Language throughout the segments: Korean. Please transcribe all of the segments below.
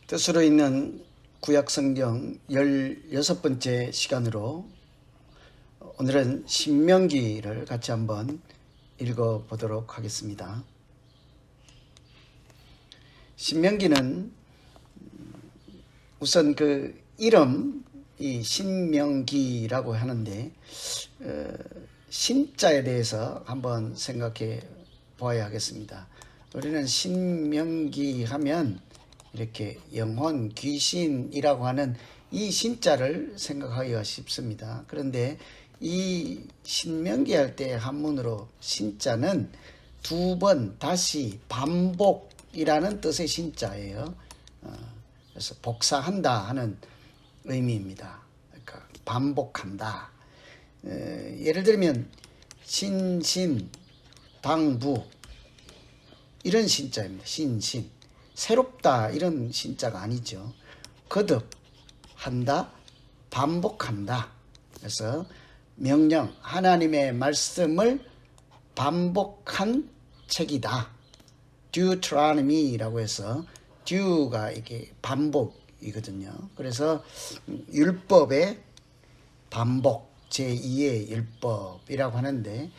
뜻으로 있는 구약성경 16번째 시간으로 오늘은 신명기를 같이 한번 읽어보도록 하겠습니다. 신명기는 우선 그 이름이 신명기라고 하는데 신자에 대해서 한번 생각해 보아야 하겠습니다. 우리는 신명기 하면 이렇게 영혼, 귀신이라고 하는 이 신자를 생각하기가 쉽습니다. 그런데 이 신명기 할 때 한문으로 신자는 두 번 다시 반복이라는 뜻의 신자예요. 그래서 복사한다 하는 의미입니다. 그러니까 반복한다. 예를 들면 신신, 당부 이런 신자입니다. 신신. 새롭다 이런 신자가 아니죠. 거듭한다, 반복한다. 그래서 명령, 하나님의 말씀을 반복한 책이다. Deuteronomy라고 해서 due가 이게 반복이거든요. 그래서 율법의 반복, 제2의 율법이라고 하는데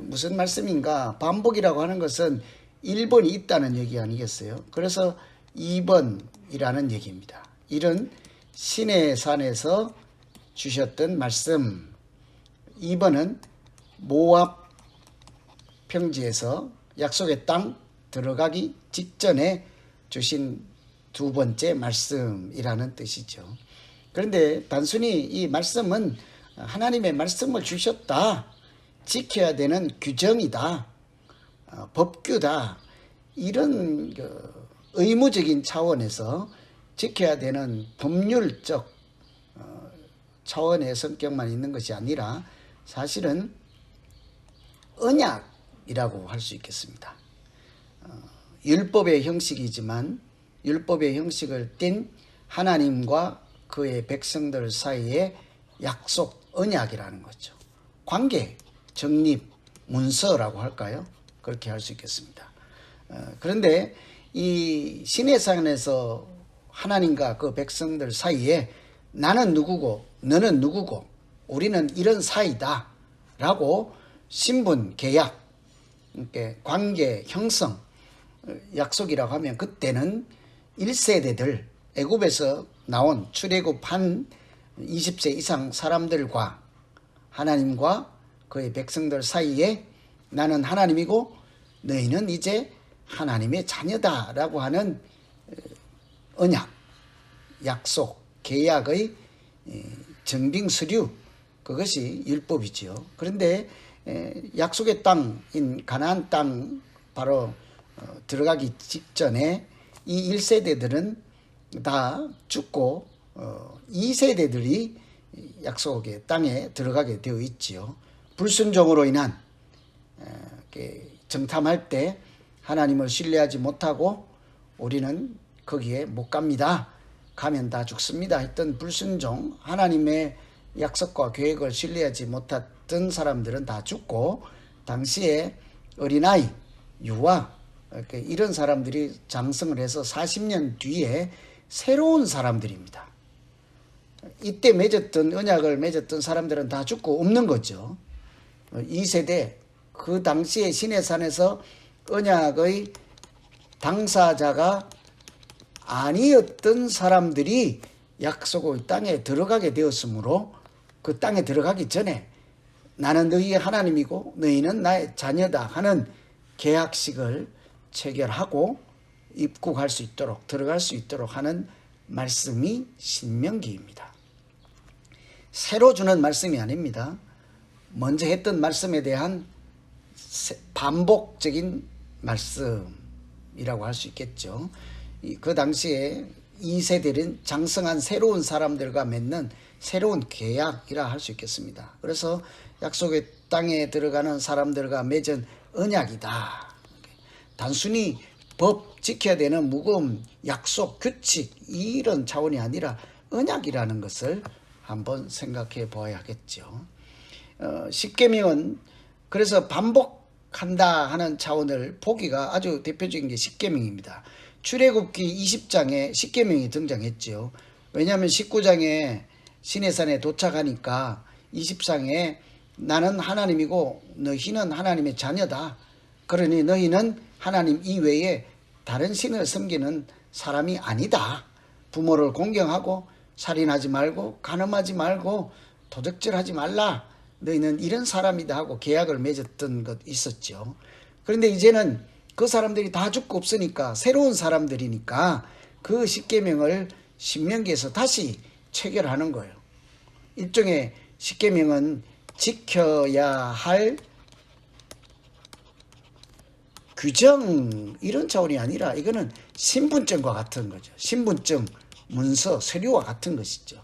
무슨 말씀인가? 반복이라고 하는 것은 1번이 있다는 얘기 아니겠어요? 그래서 2번이라는 얘기입니다. 이런 시내산에서 주셨던 말씀. 2번은 모압 평지에서 약속의 땅 들어가기 직전에 주신 두 번째 말씀이라는 뜻이죠. 그런데 단순히 이 말씀은 하나님의 말씀을 주셨다. 지켜야 되는 규정이다. 법규다. 이런 의무적인 차원에서 지켜야 되는 법률적 차원의 성격만 있는 것이 아니라 사실은 언약이라고 할 수 있겠습니다. 율법의 형식이지만 율법의 형식을 띤 하나님과 그의 백성들 사이의 약속, 언약이라는 거죠. 관계, 정립, 문서라고 할까요? 그렇게 할 수 있겠습니다. 그런데 이 시내산에서 하나님과 그 백성들 사이에 나는 누구고 너는 누구고 우리는 이런 사이다 라고 신분, 계약, 관계, 형성, 약속이라고 하면 그때는 1세대들 애굽에서 나온 출애굽한 20세 이상 사람들과 하나님과 그의 백성들 사이에 나는 하나님이고 너희는 이제 하나님의 자녀다라고 하는 언약, 약속, 계약의 정빙서류, 그것이 율법이지요. 그런데 약속의 땅인 가나안 땅 바로 들어가기 직전에 이 1세대들은 다 죽고 2세대들이 약속의 땅에 들어가게 되어 있지요. 불순종으로 인한 정탐할 때 하나님을 신뢰하지 못하고 우리는 거기에 못 갑니다. 가면 다 죽습니다. 했던 불순종, 하나님의 약속과 계획을 신뢰하지 못했던 사람들은 다 죽고 당시에 어린아이, 유아 이런 사람들이 장성을 해서 40년 뒤에 새로운 사람들입니다. 이때 맺었던 언약을 맺었던 사람들은 다 죽고 없는 거죠. 2세대 그 당시에 시내산에서 언약의 당사자가 아니었던 사람들이 약속의 땅에 들어가게 되었으므로 그 땅에 들어가기 전에 나는 너희의 하나님이고 너희는 나의 자녀다 하는 계약식을 체결하고 입국할 수 있도록 들어갈 수 있도록 하는 말씀이 신명기입니다. 새로 주는 말씀이 아닙니다. 먼저 했던 말씀에 대한 반복적인 말씀이라고 할 수 있겠죠. 그 당시에 2세대는 장성한 새로운 사람들과 맺는 새로운 계약이라 할 수 있겠습니다. 그래서 약속의 땅에 들어가는 사람들과 맺은 언약이다. 단순히 법 지켜야 되는 무거운 약속, 규칙 이런 차원이 아니라 언약이라는 것을 한번 생각해 보아야겠죠. 십계명은 그래서 반복한다 하는 차원을 보기가 아주 대표적인 게 십계명입니다. 출애굽기 20장에 십계명이 등장했죠. 왜냐하면 19장에 시내산에 도착하니까 20장에 나는 하나님이고 너희는 하나님의 자녀다. 그러니 너희는 하나님 이외에 다른 신을 섬기는 사람이 아니다. 부모를 공경하고 살인하지 말고 간음하지 말고 도적질하지 말라. 너희는 이런 사람이다 하고 계약을 맺었던 것 있었죠. 그런데 이제는 그 사람들이 다 죽고 없으니까 새로운 사람들이니까 그 십계명을 신명기에서 다시 체결하는 거예요. 일종의 십계명은 지켜야 할 규정 이런 차원이 아니라 이거는 신분증과 같은 거죠. 신분증, 문서, 서류와 같은 것이죠.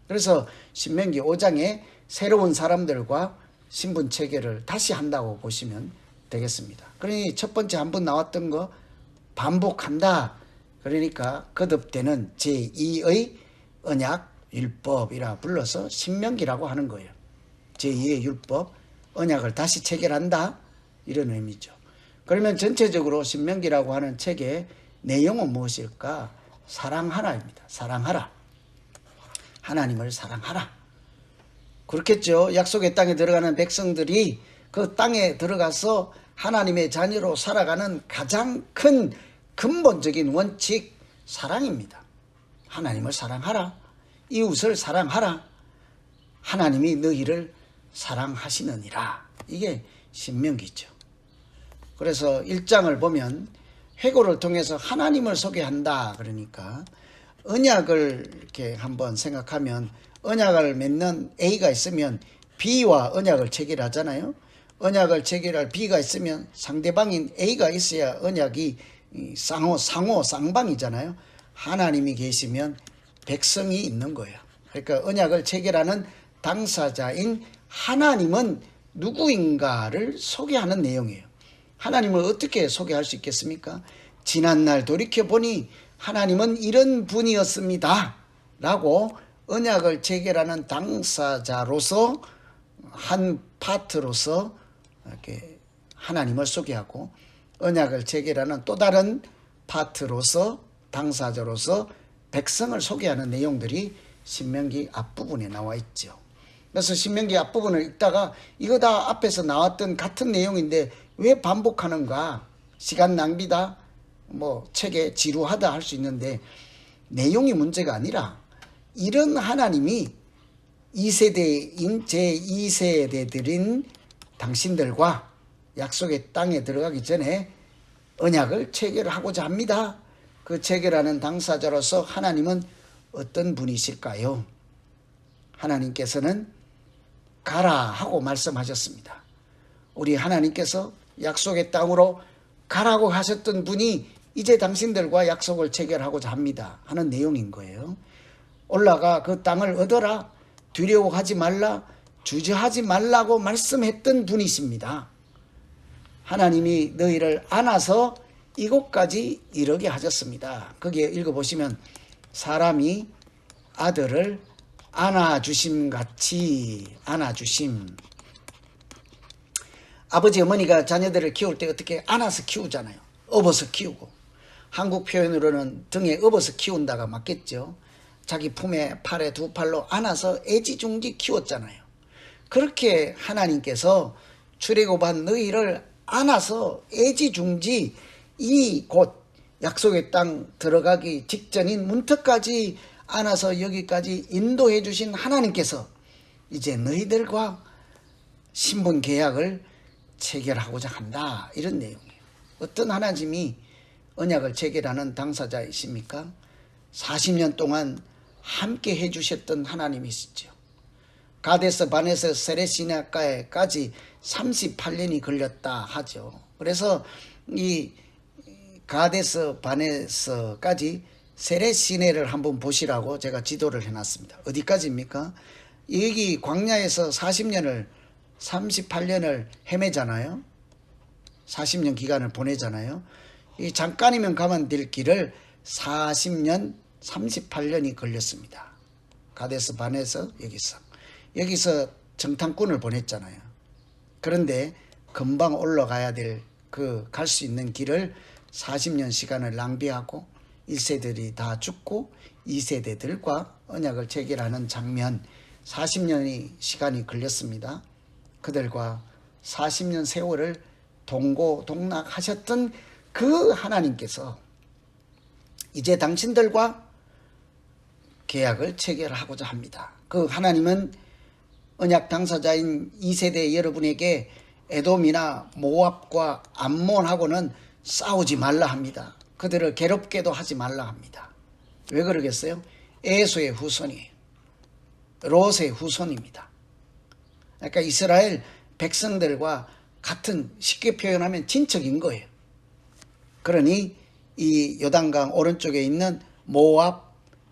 그래서 신명기 5장에 새로운 사람들과 신분 체계를 다시 한다고 보시면 되겠습니다. 그러니 첫 번째 한번 나왔던 거 반복한다. 그러니까 거듭되는 제2의 언약 율법이라 불러서 신명기라고 하는 거예요. 제2의 율법, 언약을 다시 체결한다. 이런 의미죠. 그러면 전체적으로 신명기라고 하는 책의 내용은 무엇일까? 사랑하라입니다. 사랑하라. 하나님을 사랑하라. 그렇겠죠. 약속의 땅에 들어가는 백성들이 그 땅에 들어가서 하나님의 자녀로 살아가는 가장 큰 근본적인 원칙, 사랑입니다. 하나님을 사랑하라. 이웃을 사랑하라. 하나님이 너희를 사랑하시느니라. 이게 신명기죠. 그래서 1장을 보면 회고를 통해서 하나님을 소개한다. 그러니까 언약을 이렇게 한번 생각하면 언약을 맺는 A가 있으면 B와 언약을 체결하잖아요. 언약을 체결할 B가 있으면 상대방인 A가 있어야 언약이 상호 쌍방이잖아요. 하나님이 계시면 백성이 있는 거예요. 그러니까 언약을 체결하는 당사자인 하나님은 누구인가를 소개하는 내용이에요. 하나님을 어떻게 소개할 수 있겠습니까? 지난날 돌이켜보니 하나님은 이런 분이었습니다. 라고 언약을 체결하는 당사자로서 한 파트로서 이렇게 하나님을 소개하고 언약을 체결하는 또 다른 파트로서 당사자로서 백성을 소개하는 내용들이 신명기 앞부분에 나와 있죠. 그래서 신명기 앞부분을 읽다가 이거 다 앞에서 나왔던 같은 내용인데 왜 반복하는가? 시간 낭비다. 책에 지루하다 할 수 있는데 내용이 문제가 아니라 이런 하나님이 2세대인 제2세대들인 당신들과 약속의 땅에 들어가기 전에 언약을 체결하고자 합니다. 그 체결하는 당사자로서 하나님은 어떤 분이실까요? 하나님께서는 가라 하고 말씀하셨습니다. 우리 하나님께서 약속의 땅으로 가라고 하셨던 분이 이제 당신들과 약속을 체결하고자 합니다 하는 내용인 거예요. 올라가 그 땅을 얻어라. 두려워하지 말라. 주저하지 말라고 말씀했던 분이십니다. 하나님이 너희를 안아서 이곳까지 이르게 하셨습니다. 거기에 읽어보시면 사람이 아들을 안아주심 같이 안아주심. 아버지 어머니가 자녀들을 키울 때 어떻게 안아서 키우잖아요. 업어서 키우고. 한국 표현으로는 등에 업어서 키운다가 맞겠죠. 자기 품에 팔에 두 팔로 안아서 애지중지 키웠잖아요. 그렇게 하나님께서 출애굽한 너희를 안아서 애지중지 이곳 약속의 땅 들어가기 직전인 문턱까지 안아서 여기까지 인도해 주신 하나님께서 이제 너희들과 신분 계약을 체결하고자 한다. 이런 내용이에요. 어떤 하나님이 언약을 체결하는 당사자이십니까? 40년 동안 함께 해주셨던 하나님이시죠. 가데스 바네스 세레시나까지 38년이 걸렸다 하죠. 그래서 이 가데스 바네스까지 세레시네를 한번 보시라고 제가 지도를 해놨습니다. 어디까지입니까? 여기 광야에서 38년을 헤매잖아요. 40년 기간을 보내잖아요. 이 잠깐이면 가면 될 길을 40년 38년이 걸렸습니다. 가데스 바네서 여기서 정탐꾼을 보냈잖아요. 그런데 금방 올라가야 될 갈 수 있는 길을 40년 시간을 낭비하고 1세들이 다 죽고 2세대들과 언약을 체결하는 장면, 40년의 시간이 걸렸습니다. 그들과 40년 세월을 동고동락하셨던 그 하나님께서 이제 당신들과 계약을 체결하고자 합니다. 그 하나님은 언약 당사자인 2세대 여러분에게 에돔이나 모압과 암몬하고는 싸우지 말라 합니다. 그들을 괴롭게도 하지 말라 합니다. 왜 그러겠어요? 에소의 후손이에요. 롯의 후손입니다. 그러니까 이스라엘 백성들과 같은, 쉽게 표현하면 친척인 거예요. 그러니 이 요단강 오른쪽에 있는 모압,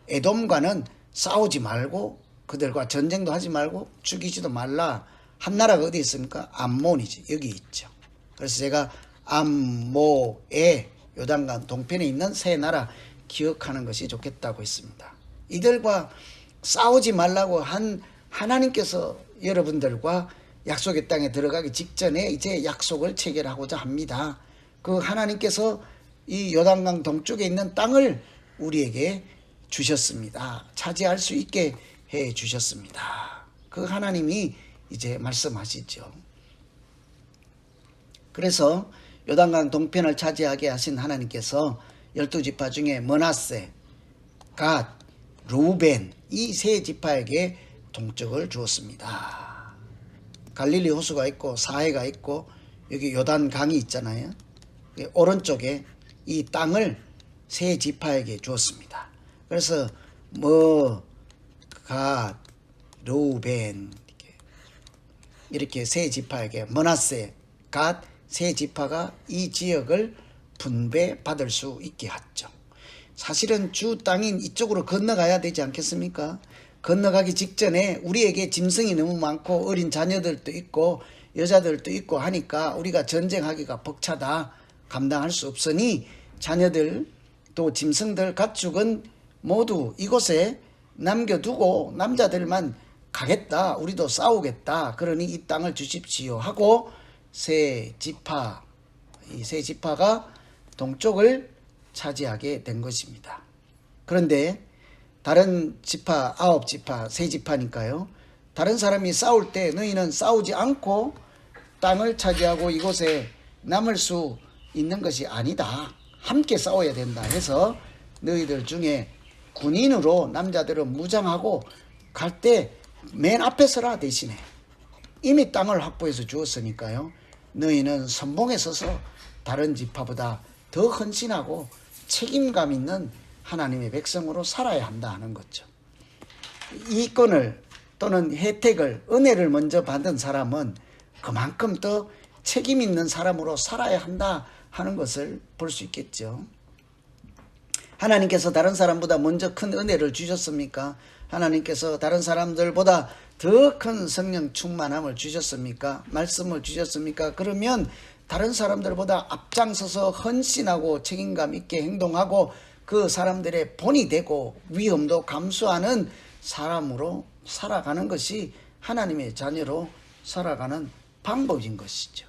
에돔과는 싸우지 말고 그들과 전쟁도 하지 말고 죽이지도 말라 한 나라가 어디 있습니까? 암몬이지. 여기 있죠. 그래서 제가 암모에 요단강 동편에 있는 세 나라 기억하는 것이 좋겠다고 했습니다. 이들과 싸우지 말라고 한 하나님께서 여러분들과 약속의 땅에 들어가기 직전에 이제 약속을 체결하고자 합니다. 그 하나님께서 이 요단강 동쪽에 있는 땅을 우리에게 주셨습니다. 차지할 수 있게 해 주셨습니다. 그 하나님이 이제 말씀하시죠. 그래서 요단강 동편을 차지하게 하신 하나님께서 12지파 중에 므낫세, 갓, 루벤 이 세 지파에게 동쪽을 주었습니다. 갈릴리 호수가 있고 사해가 있고 여기 요단강이 있잖아요. 오른쪽에 이 땅을 세 지파에게 주었습니다. 그래서 갓, 루벤 이렇게 세 지파에게 므낫세, 갓 세 지파가 이 지역을 분배받을 수 있게 했죠. 사실은 주 땅인 이쪽으로 건너가야 되지 않겠습니까? 건너가기 직전에 우리에게 짐승이 너무 많고 어린 자녀들도 있고 여자들도 있고 하니까 우리가 전쟁하기가 벅차다, 감당할 수 없으니 자녀들 또 짐승들 가축은 모두 이곳에 남겨두고 남자들만 가겠다, 우리도 싸우겠다, 그러니 이 땅을 주십시오 하고 세 지파, 이 세 지파가 동쪽을 차지하게 된 것입니다. 그런데 다른 지파, 9지파, 세 지파니까요. 다른 사람이 싸울 때 너희는 싸우지 않고 땅을 차지하고 이곳에 남을 수 있는 것이 아니다. 함께 싸워야 된다 해서 너희들 중에 군인으로 남자들은 무장하고 갈 때 맨 앞에 서라 대신에. 이미 땅을 확보해서 주었으니까요. 너희는 선봉에 서서 다른 지파보다 더 헌신하고 책임감 있는 하나님의 백성으로 살아야 한다 하는 거죠. 이권을 또는 혜택을, 은혜를 먼저 받은 사람은 그만큼 더 책임 있는 사람으로 살아야 한다 하는 것을 볼 수 있겠죠. 하나님께서 다른 사람보다 먼저 큰 은혜를 주셨습니까? 하나님께서 다른 사람들보다 더 큰 성령 충만함을 주셨습니까? 말씀을 주셨습니까? 그러면 다른 사람들보다 앞장서서 헌신하고 책임감 있게 행동하고 그 사람들의 본이 되고 위험도 감수하는 사람으로 살아가는 것이 하나님의 자녀로 살아가는 방법인 것이죠.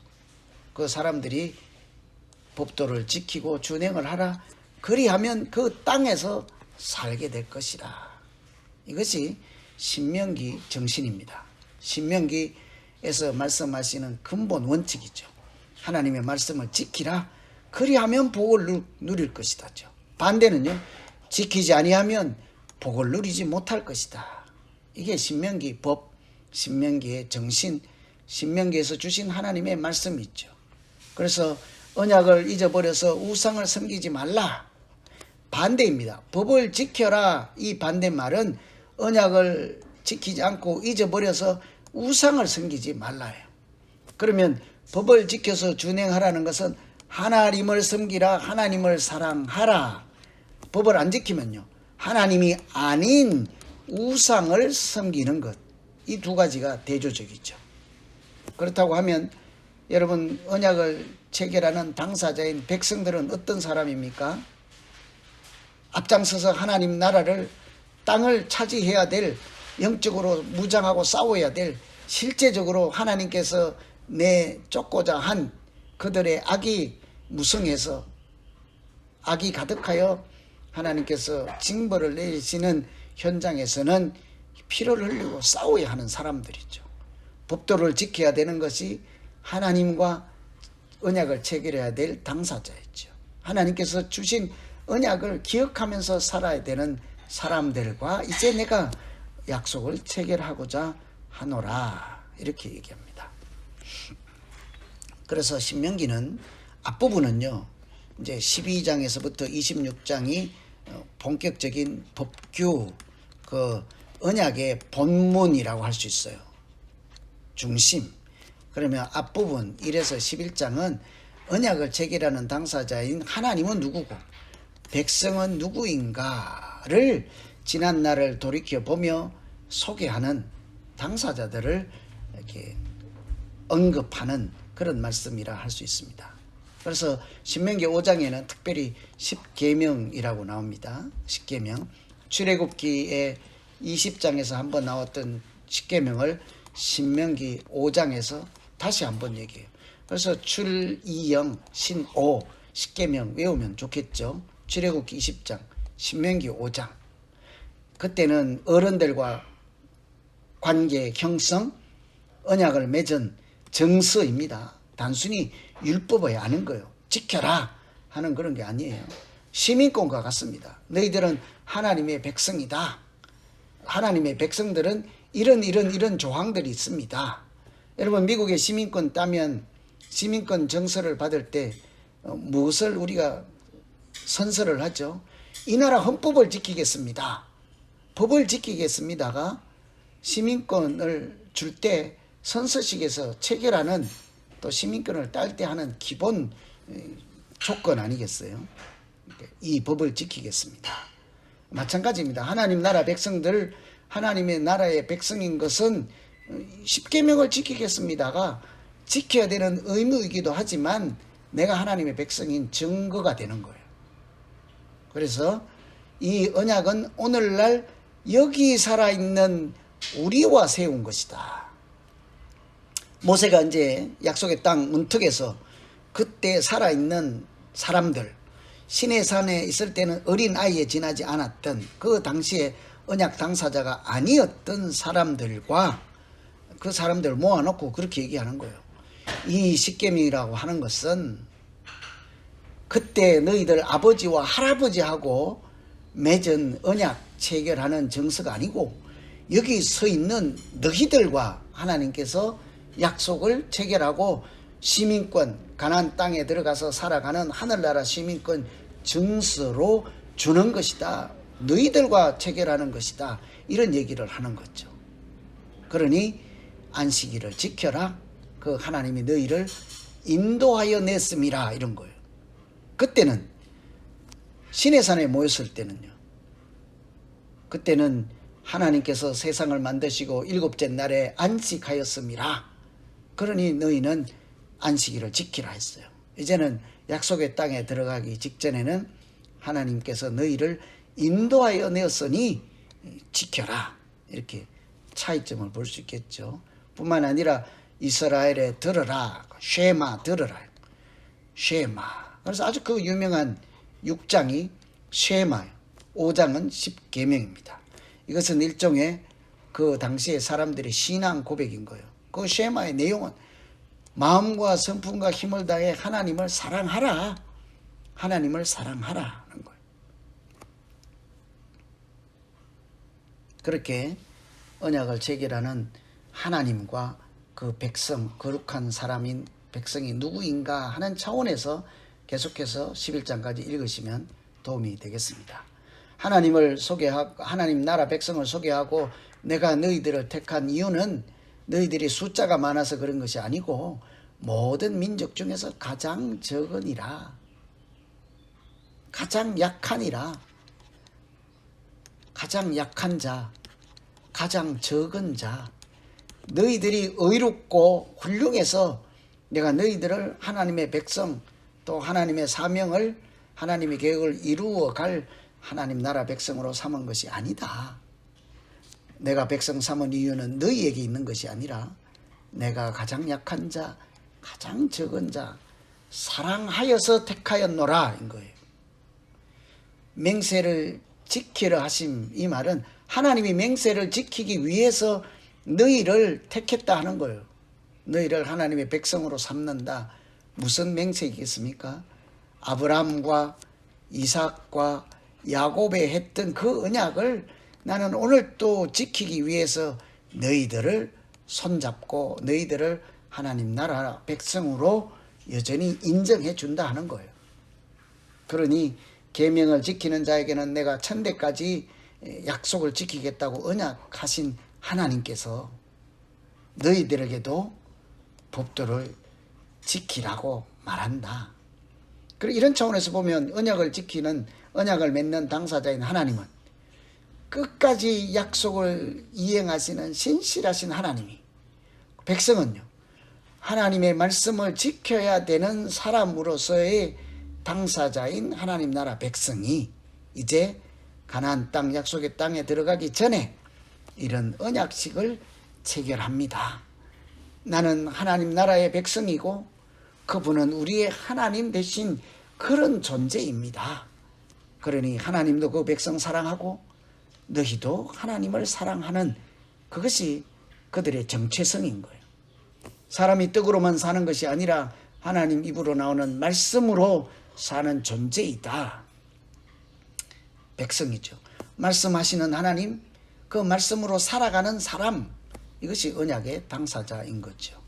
그 사람들이 법도를 지키고 준행을 하라. 그리하면 그 땅에서 살게 될 것이다. 이것이 신명기 정신입니다. 신명기에서 말씀하시는 근본 원칙이죠. 하나님의 말씀을 지키라. 그리하면 복을 누릴 것이다. 반대는요, 지키지 아니하면 복을 누리지 못할 것이다. 이게 신명기 법, 신명기의 정신, 신명기에서 주신 하나님의 말씀이죠. 그래서 언약을 잊어버려서 우상을 섬기지 말라. 반대입니다. 법을 지켜라. 이 반대말은 언약을 지키지 않고 잊어버려서 우상을 섬기지 말라요. 그러면 법을 지켜서 준행하라는 것은 하나님을 섬기라, 하나님을 사랑하라. 법을 안 지키면요, 하나님이 아닌 우상을 섬기는 것. 이 두 가지가 대조적이죠. 그렇다고 하면 여러분, 언약을 체결하는 당사자인 백성들은 어떤 사람입니까? 앞장서서 하나님 나라를, 땅을 차지해야 될, 영적으로 무장하고 싸워야 될, 실제적으로 하나님께서 내쫓고자 한 그들의 악이 무성해서 악이 가득하여 하나님께서 징벌을 내리시는 현장에서는 피를 흘리고 싸워야 하는 사람들이죠. 법도를 지켜야 되는 것이 하나님과 언약을 체결해야 될 당사자였죠. 하나님께서 주신 언약을 기억하면서 살아야 되는 사람들과 이제 내가 약속을 체결하고자 하노라, 이렇게 얘기합니다. 그래서 신명기는 앞부분은요, 이제 12장에서부터 26장이 본격적인 법규, 그 언약의 본문이라고 할 수 있어요. 중심. 그러면 앞부분 1에서 11장은 언약을 체결하는 당사자인 하나님은 누구고 백성은 누구인가를 지난날을 돌이켜보며 소개하는 당사자들을 이렇게 언급하는 그런 말씀이라 할 수 있습니다. 그래서 신명기 5장에는 특별히 10계명이라고 나옵니다. 10계명. 출애굽기의 20장에서 한번 나왔던 10계명을 신명기 5장에서 다시 한번 얘기해요. 그래서 출이영 신오 10계명 외우면 좋겠죠. 출애굽기 20장, 신명기 5장. 그때는 어른들과 관계 형성, 언약을 맺은 정서입니다. 단순히 율법을 아는 거예요. 지켜라 하는 그런 게 아니에요. 시민권과 같습니다. 너희들은 하나님의 백성이다. 하나님의 백성들은 이런 조항들이 있습니다. 여러분, 미국의 시민권 따면 시민권 정서를 받을 때 무엇을 우리가 선서를 하죠? 이 나라 헌법을 지키겠습니다. 법을 지키겠습니다가 시민권을 줄 때 선서식에서 체결하는, 또 시민권을 딸 때 하는 기본 조건 아니겠어요? 이 법을 지키겠습니다. 마찬가지입니다. 하나님 나라 백성들, 하나님의 나라의 백성인 것은 10계명을 지키겠습니다가 지켜야 되는 의무이기도 하지만 내가 하나님의 백성인 증거가 되는 거예요. 그래서 이 언약은 오늘날 여기 살아있는 우리와 세운 것이다. 모세가 이제 약속의 땅 문턱에서 그때 살아있는 사람들, 시내산에 있을 때는 어린 아이에 지나지 않았던 그 당시에 언약 당사자가 아니었던 사람들과 그 사람들을 모아놓고 그렇게 얘기하는 거예요. 이 십계명이라고 하는 것은 그때 너희들 아버지와 할아버지하고 맺은 언약 체결하는 정서가 아니고 여기 서 있는 너희들과 하나님께서 약속을 체결하고 시민권, 가나안 땅에 들어가서 살아가는 하늘나라 시민권 증서로 주는 것이다. 너희들과 체결하는 것이다. 이런 얘기를 하는 거죠. 그러니 안식일을 지켜라. 그 하나님이 너희를 인도하여 냈음이라, 이런 거예요. 그때는 시내산에 모였을 때는요, 그때는 하나님께서 세상을 만드시고 일곱째 날에 안식하였음이라. 그러니 너희는 안식일을 지키라 했어요. 이제는 약속의 땅에 들어가기 직전에는 하나님께서 너희를 인도하여 내었으니 지켜라. 이렇게 차이점을 볼 수 있겠죠. 뿐만 아니라 이스라엘에 들어라. 쉐마, 들어라. 쉐마. 그래서 아주 그 유명한 6장이 쉐마예요. 5장은 10계명입니다. 이것은 일종의 그 당시의 사람들의 신앙 고백인 거예요. 그 쉐마의 내용은 마음과 성품과 힘을 다해 하나님을 사랑하라. 하나님을 사랑하라 하는 거예요. 그렇게 언약을 체결하는 하나님과 그 백성, 거룩한 사람인 백성이 누구인가 하는 차원에서 계속해서 11장까지 읽으시면 도움이 되겠습니다. 하나님을 소개하고, 하나님 나라 백성을 소개하고 내가 너희들을 택한 이유는 너희들이 숫자가 많아서 그런 것이 아니고 모든 민족 중에서 가장 적으니라. 가장 약하니라. 가장 약한 자, 가장 적은 자, 너희들이 의롭고 훌륭해서 내가 너희들을 하나님의 백성, 또 하나님의 사명을, 하나님의 계획을 이루어갈 하나님 나라 백성으로 삼은 것이 아니다. 내가 백성 삼은 이유는 너희에게 있는 것이 아니라 내가 가장 약한 자, 가장 적은 자, 사랑하여서 택하였노라 인 거예요. 맹세를 지키려 하심, 이 말은 하나님이 맹세를 지키기 위해서 너희를 택했다 하는 거예요. 너희를 하나님의 백성으로 삼는다. 무슨 맹세이겠습니까? 아브라함과 이삭과 야곱에 했던 그 언약을 나는 오늘 또 지키기 위해서 너희들을 손잡고 너희들을 하나님 나라 백성으로 여전히 인정해 준다 하는 거예요. 그러니 계명을 지키는 자에게는 내가 천대까지 약속을 지키겠다고 언약하신 하나님께서 너희들에게도 법도를 지키라고 말한다. 그리고 이런 차원에서 보면 언약을 맺는 당사자인 하나님은 끝까지 약속을 이행하시는 신실하신 하나님이, 백성은요 하나님의 말씀을 지켜야 되는 사람으로서의 당사자인 하나님 나라 백성이 이제 가나안 땅, 약속의 땅에 들어가기 전에 이런 언약식을 체결합니다. 나는 하나님 나라의 백성이고 그분은 우리의 하나님 되신 그런 존재입니다. 그러니 하나님도 그 백성 사랑하고 너희도 하나님을 사랑하는, 그것이 그들의 정체성인 거예요. 사람이 떡으로만 사는 것이 아니라 하나님 입으로 나오는 말씀으로 사는 존재이다. 백성이죠. 말씀하시는 하나님, 그 말씀으로 살아가는 사람, 이것이 언약의 당사자인 거죠.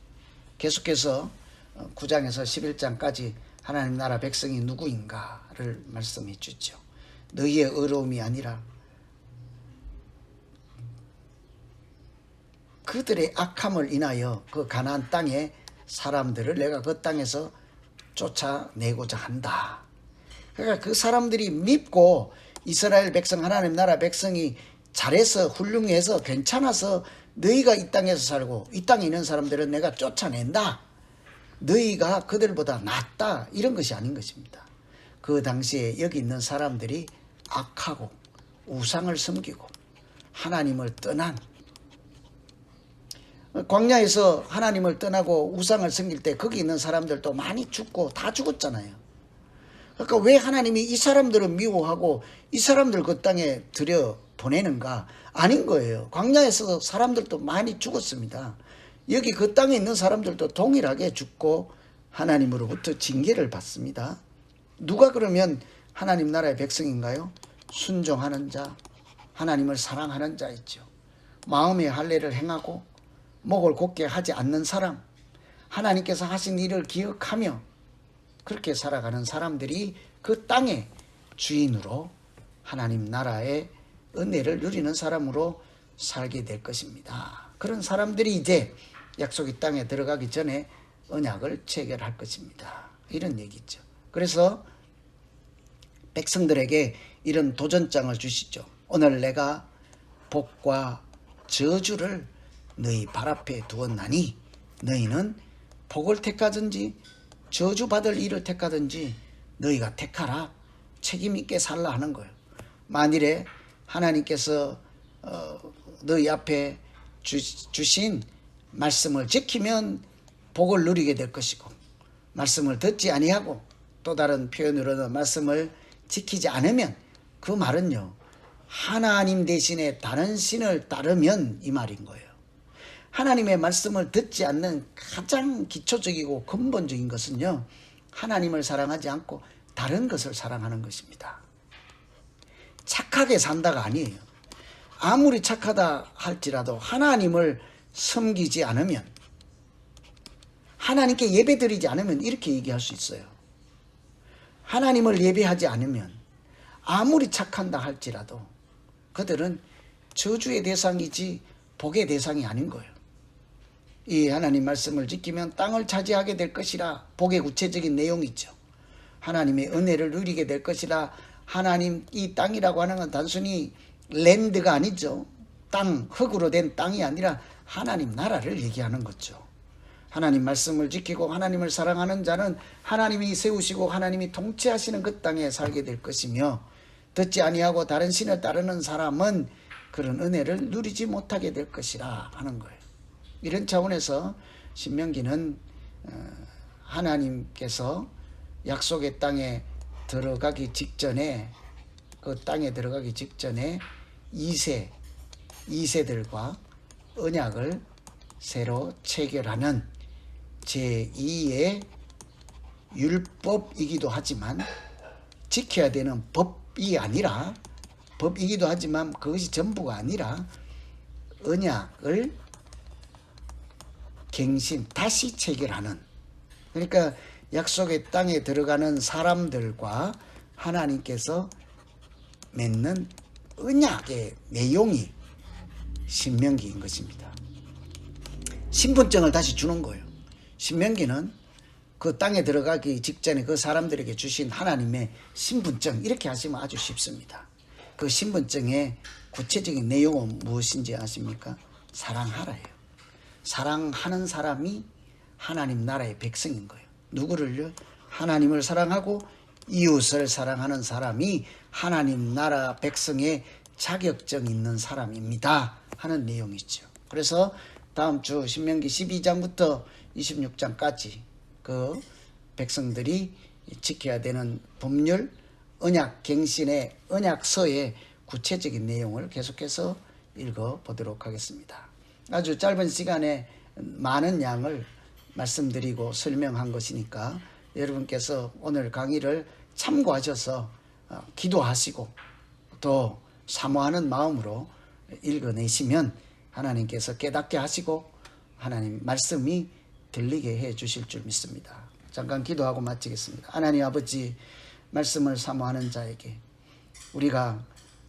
계속해서 9장에서 11장까지 하나님 나라 백성이 누구인가를 말씀해 주죠. 너희의 어려움이 아니라 그들의 악함을 인하여 그 가나안 땅의 사람들을 내가 그 땅에서 쫓아내고자 한다. 그러니까 그 사람들이 밉고 이스라엘 백성, 하나님 나라 백성이 잘해서 훌륭해서 괜찮아서 너희가 이 땅에서 살고 이 땅에 있는 사람들은 내가 쫓아낸다. 너희가 그들보다 낫다. 이런 것이 아닌 것입니다. 그 당시에 여기 있는 사람들이 악하고 우상을 섬기고 하나님을 떠난, 광야에서 하나님을 떠나고 우상을 섬길 때 거기 있는 사람들도 많이 죽고 다 죽었잖아요. 그러니까 왜 하나님이 이 사람들을 미워하고 이 사람들 그 땅에 들여 보내는가? 아닌 거예요. 광야에서 사람들도 많이 죽었습니다. 여기 그 땅에 있는 사람들도 동일하게 죽고 하나님으로부터 징계를 받습니다. 누가 그러면 하나님 나라의 백성인가요? 순종하는 자, 하나님을 사랑하는 자 있죠. 마음의 할례를 행하고 목을 곧게 하지 않는 사람, 하나님께서 하신 일을 기억하며 그렇게 살아가는 사람들이 그 땅의 주인으로 하나님 나라의 은혜를 누리는 사람으로 살게 될 것입니다. 그런 사람들이 이제 약속의 땅에 들어가기 전에 언약을 체결할 것입니다. 이런 얘기죠. 그래서 백성들에게 이런 도전장을 주시죠. 오늘 내가 복과 저주를 너희 발 앞에 두었나니 너희는 복을 택하든지 저주받을 일을 택하든지 너희가 택하라. 책임있게 살라 하는 거예요. 만일에 하나님께서 너희 앞에 주신 말씀을 지키면 복을 누리게 될 것이고, 말씀을 듣지 아니하고 또 다른 표현으로는 말씀을 지키지 않으면, 그 말은요 하나님 대신에 다른 신을 따르면 이 말인 거예요. 하나님의 말씀을 듣지 않는 가장 기초적이고 근본적인 것은요 하나님을 사랑하지 않고 다른 것을 사랑하는 것입니다. 착하게 산다가 아니에요. 아무리 착하다 할지라도 하나님을 섬기지 않으면, 하나님께 예배드리지 않으면 이렇게 얘기할 수 있어요. 하나님을 예배하지 않으면 아무리 착한다 할지라도 그들은 저주의 대상이지 복의 대상이 아닌 거예요. 이 하나님 말씀을 지키면 땅을 차지하게 될 것이라, 복의 구체적인 내용이죠. 하나님의 은혜를 누리게 될 것이라. 하나님, 이 땅이라고 하는 건 단순히 랜드가 아니죠. 땅, 흙으로 된 땅이 아니라 하나님 나라를 얘기하는 거죠. 하나님 말씀을 지키고 하나님을 사랑하는 자는 하나님이 세우시고 하나님이 통치하시는 그 땅에 살게 될 것이며, 듣지 아니하고 다른 신을 따르는 사람은 그런 은혜를 누리지 못하게 될 것이라 하는 거예요. 이런 차원에서 신명기는 하나님께서 약속의 땅에 들어가기 직전에 그 땅에 들어가기 직전에 2세들과 언약을 새로 체결하는 제2의 율법이기도 하지만 지켜야 되는 법이기도 하지만 그것이 전부가 아니라 언약을 다시 체결하는, 그러니까 약속의 땅에 들어가는 사람들과 하나님께서 맺는 언약의 내용이 신명기인 것입니다. 신분증을 다시 주는 거예요. 신명기는 그 땅에 들어가기 직전에 그 사람들에게 주신 하나님의 신분증, 이렇게 하시면 아주 쉽습니다. 그 신분증의 구체적인 내용은 무엇인지 아십니까? 사랑하라예요. 사랑하는 사람이 하나님 나라의 백성인 거예요. 누구를요? 하나님을 사랑하고 이웃을 사랑하는 사람이 하나님 나라 백성의 자격증 있는 사람입니다 하는 내용이죠. 그래서 다음 주 신명기 12장부터 26장까지 그 백성들이 지켜야 되는 법률, 언약 갱신의 언약서의 구체적인 내용을 계속해서 읽어보도록 하겠습니다. 아주 짧은 시간에 많은 양을 말씀드리고 설명한 것이니까 여러분께서 오늘 강의를 참고하셔서 기도하시고 또 사모하는 마음으로 읽어내시면 하나님께서 깨닫게 하시고 하나님 말씀이 들리게 해 주실 줄 믿습니다. 잠깐 기도하고 마치겠습니다. 하나님 아버지, 말씀을 사모하는 자에게 우리가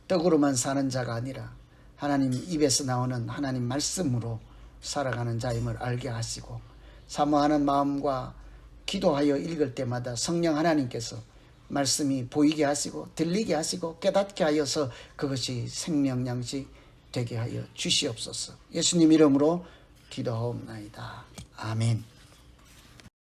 떡으로만 사는 자가 아니라 하나님 입에서 나오는 하나님 말씀으로 살아가는 자임을 알게 하시고, 사모하는 마음과 기도하여 읽을 때마다 성령 하나님께서 말씀이 보이게 하시고 들리게 하시고 깨닫게 하여서 그것이 생명 양식 되게 하여 주시옵소서. 예수님 이름으로 기도하옵나이다. 아멘.